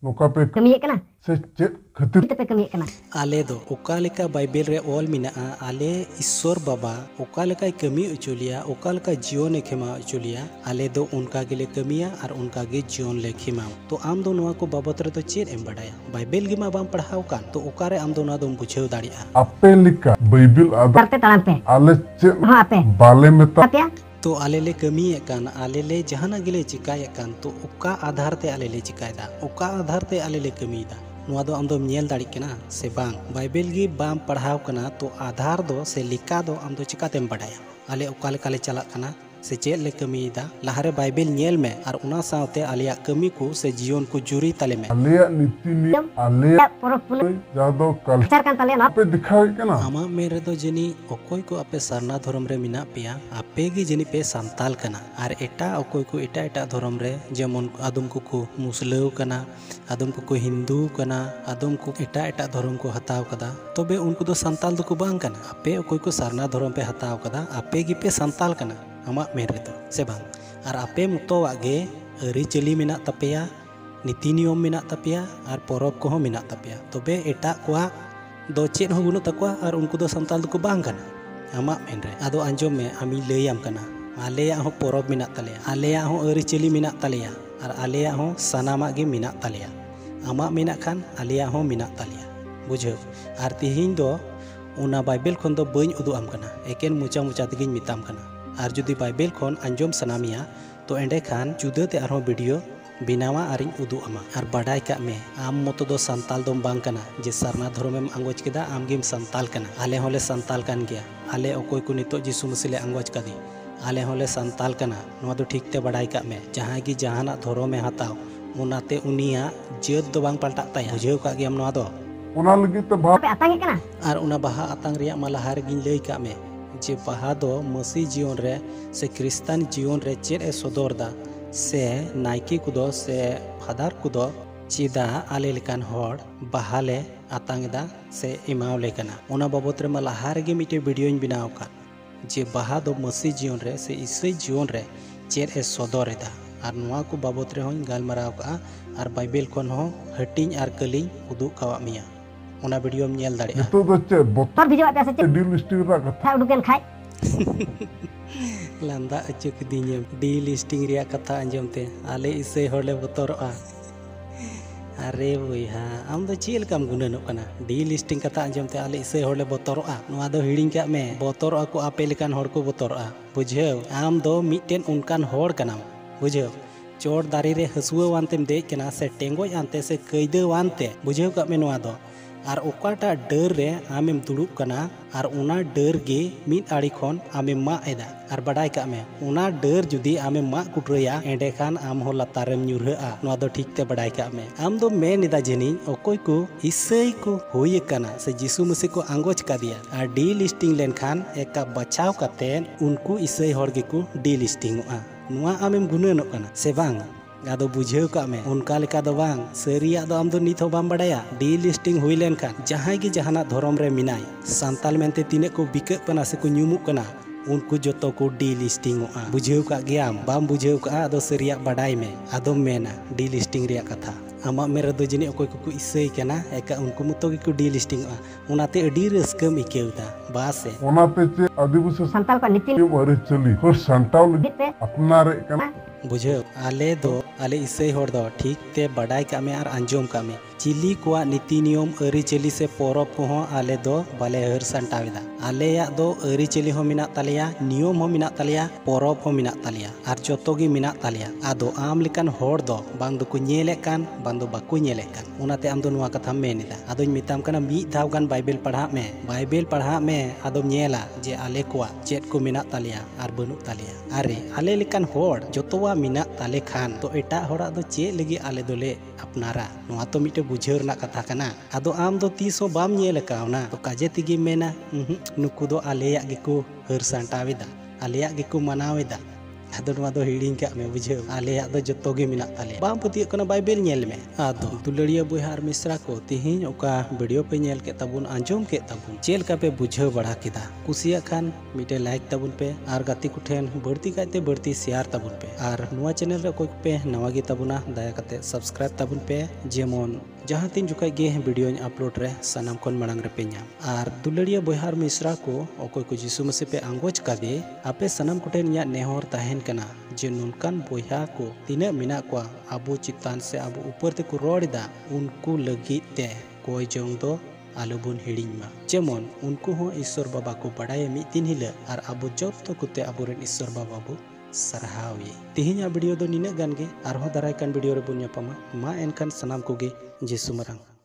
नोका पे कमिए कना से चेक खतिर पे कमिए कना आले दो ओकालेका बाइबल रे ऑल मिना आले ईश्वर बाबा ओकालेका कमी उचुलिया ओकालेका जीवन खेमा उचुलिया आले दो उनका गेले कमिया और उनका गे जीवन ले खेमा तो आम दो नोआ को बाबत रे तो चेत एम बडाया बाइबल गे मा बाम पढ़ाव कान तो ओकारे आम दो ना दो बुझेव दाड़िया आपे लिखा बाइबल आधा करते तालाम पे आले चेक हां आपे बाले में तापिया तो आलेले कमिए कान आलेले जहाना गिले चिकाय कान तो ओका आधार ते आलेले चिकायदा ओका आधार ते आलेले कमीदा नुआ दो आमदो नेल दाड़ी कना से बांग बाइबल गी बाम पढ़ाव कना तो आधार दो से लिखा दो आमदो चिकातेम बडाया आले ओका लेका ले चला कना से चेत ले कमीदा लहारे बाइबल नेल में और उना सावते आलिया कमी को से जीवन को जुरी ताले में आलिया नीति नियम आलिया परब पुन जादो कल्चर कान ताले ना पे दिखावे कना आमा मेरे दो जनी ओकोय को आपे सरना धर्म रे मिना पिया आपे गी जनी पे सांताल कना और एटा ओकोय को एटा एटा धर्म रे जेमन आदम को मुस्लिम कना आदम को हिंदू कना आदम को एटा एटा धर्म को हताव कदा तबे उनको दो सांताल दो को बांग कना आपे ओकोय को सरना धर्म पे हताव कदा आपे गी पे सांताल कना आमा मेरे दो से बांग और आपे मुतोवा गे अरी चली मिना तपेया नीति नियम मिना तपेया और परब को हो मिना तपेया तबे एटा कोआ दो चेत हो गुनो तकवा और उनको दो सांताल दो को बांग कना आमा मेन रे आदो आंजोम में आमी लैयाम कना आलेया हो परब मिना तलेया आलेया हो अरी चली मिना तलेया और आलेया हो सनामा गे मिना तलेया आमा मिना खान आलेया हो मिना तलेया बुझो और तिहिं दो उना बाइबल खन दो बई उदु आम कना एकेन मुचा मुचा तेगिन मिताम कना और जुदी बाइबल खन आंजोम सनामिया तो एंडे खान जुदाते आरो वीडियो बिनावा आरिन उदु आमा और बाडाय का में आम मतो दो संताल दो बांग कना जे सरना धर्मेम आंगोज केदा आमगेम संताल कना आले होले संताल कान गया आले ओकोय को नितो जिसु मसीह ले आंगोज कदी आले होले संताल कना नोआ दो ठीक ते बाडाय का में जहां की जहाना धर्म में हताव उनाते उनिया जेद दो बांग पलटा ताया बुझेव का गेम नोआ दो उना लगी तो भाप पे आतांगे कना और उना बहा आतांग रिया मालाहार गिन लई का में जे बहा दो मसीह जीवन रे से क्रिस्तान जीवन रे चेद ए सदरदा से नाइकी कुदो से फादर कुदो चिदा आले लेकान हर बहाले आतांगदा से इमावले कना उना बाबत रे मालाहार गे मिटे वीडियो इन बनाव का जे बहा दो मसीह जीवन रे से ईसाई जीवन रे चेद ए सदरेदा और नुआ को बाबत रे हों गालमाराव का और बाइबल खन हो हटिंग और कलिंग उदुग कावा मिया उना वीडियो में नेल दाड़िया तो चे पर भिजवा पे से डील लिस्टिंग रा कथा था उडुकेन खाय लांदा अचुक दिने डी लिस्टिंग रिया कथा अंजमते आले इसे होले बतरआ अरे भैया आम दो चेल काम गुननो कना डी लिस्टिंग कथा अंजमते आले इसे होले बतरआ नोआ दो हिडिंग का में बतरआ को आपे लेकान होड़ को बतरआ बुझेव आम दो मिटेन उनकान होड़ कना बुझेव चोर दारी रे हसुआ वानतेम दे कना से टेंगोय आनते से कईदे वानते बुझेव का में नोआ दो और ओकाटा डर रे आमेम दुड़ुब कना और उना डर गे मिट आड़ी खन आमेम मा एदा और बडाय का में उना डर जुदी आमेम मा कुटरया एंडे खान आम हो लतारेम न्युरहा नोआ दो ठीक ते बडाय का में आम दो मेन इदा जनी ओकोय को ईसाई को होय कना से यीशु मसीह को आंगोज का दिया और डी लिस्टिंग लेन खान एका बचाव काते उनको ईसाई हर गे को डी लिस्टिंग नोआ आमेम गुननो कना से बांग आदो बुझेव का में उनका लेका दो बांग सरिया दो आम दो नित हो बाम बडाया डी लिस्टिंग हुई लेन खान जहां की जहाना धर्म रे मिनाय सांताल मेनते तिने को बिकक कना से को न्यूमुक कना उनको जोतो को डी लिस्टिंग बुझेव का गया बाम बुझेव का आदो सरिया बडाय में आदो मेना डी लिस्टिंग रिया कथा आमा मेरे दो जनी ओकोय को इसई कना एका उनको मुतो को डी लिस्टिंग उनाते अडी रस्कम इकेउदा बासे उनाते चे आदिवासी संताल का नीति ये बारे चली और संताल अपना रे कना बुझेव आले दो आले इसई होड़ दो ठीक ते बडाय का में और अंजोम का में चिली कोआ नीति नियम अरी चली से परब को हो आले दो बाले हर संटावेदा आले या दो अरी चली हो मिना तालिया नियम हो मिना तालिया परब हो मिना तालिया और जोतो गी मिना तालिया आदो आम लेकान होड़ दो बांग दो को नेले कान बांग दो बाको नेले कान उनाते आम दो नुआ कथा मेनिदा आदोñ मिताम कना मी धाव गान बाइबल पढ़ा में आदो नेला जे आले कोआ चेत को मिना तालिया और बनु तालिया अरे आले लेकान होड़ जोतोवा मिना ताले खान तो एटा होड़ा दो चे लगी आले दोले अपनारा नुआ तो मिटे बुझेव रना कथा कना आदो आम दो तीसो बाम नेल कावना तो काजे तिगी मेना नुकु दो आलेया गेको हर सांटावेदा आलेया गेको मनावेदा आदो नोआ दो हिड़िंग काग मे बुझाव आलेयाग दो जतो गे मेनाग ताले बाम पतियोग कना बाइबेल नेल मे आदो दुलड़िया बोहा आर मिश्रा को तिहिं ओका वीडियो पे नेल के ताबुन आंजम के ताबुन चेल का पे बुझाव बड़ा केदा कुसिया खान मिटे लाइक ताबुन पे आर गाती कुठेन बढ़ती कायते बढ़ती शेयर ताबुन पे आर नोआ चैनल रे कोई पे नवा गे ताबुना दया काते सब्सक्राइब ताबुन पे जेमन जहाँ तीन जुकाय गे वीडियो अपलोड रे सनाम कोन मांग रे पे नाम आर दुलड़िया बोहार मिश्रा को ओकोय को यीशु मसीह पे आंगोज कादे आपे सनाम कोठेन या नेहर ताहेन कना जे नुनकान बोहा को तिना मेना को आबो चितान से आबो ऊपर ते को रोड़दा उनको लगी ते कोई जोंग दो आलोबन हिड़िंग मा जेमन उनको हो ईश्वर बाबा को बड़ाय मिद दिन हिला आर आबो जत्तो कुते आबोरेन ईश्वर बाबा बो सरहावे तिहिं वीडियो दो निना गान गे आरहो दाराय कान वीडियो रे बुन ᱧᱟᱯᱟᱢᱟ मा एनखान सनाम कोगे जेसु मरांग।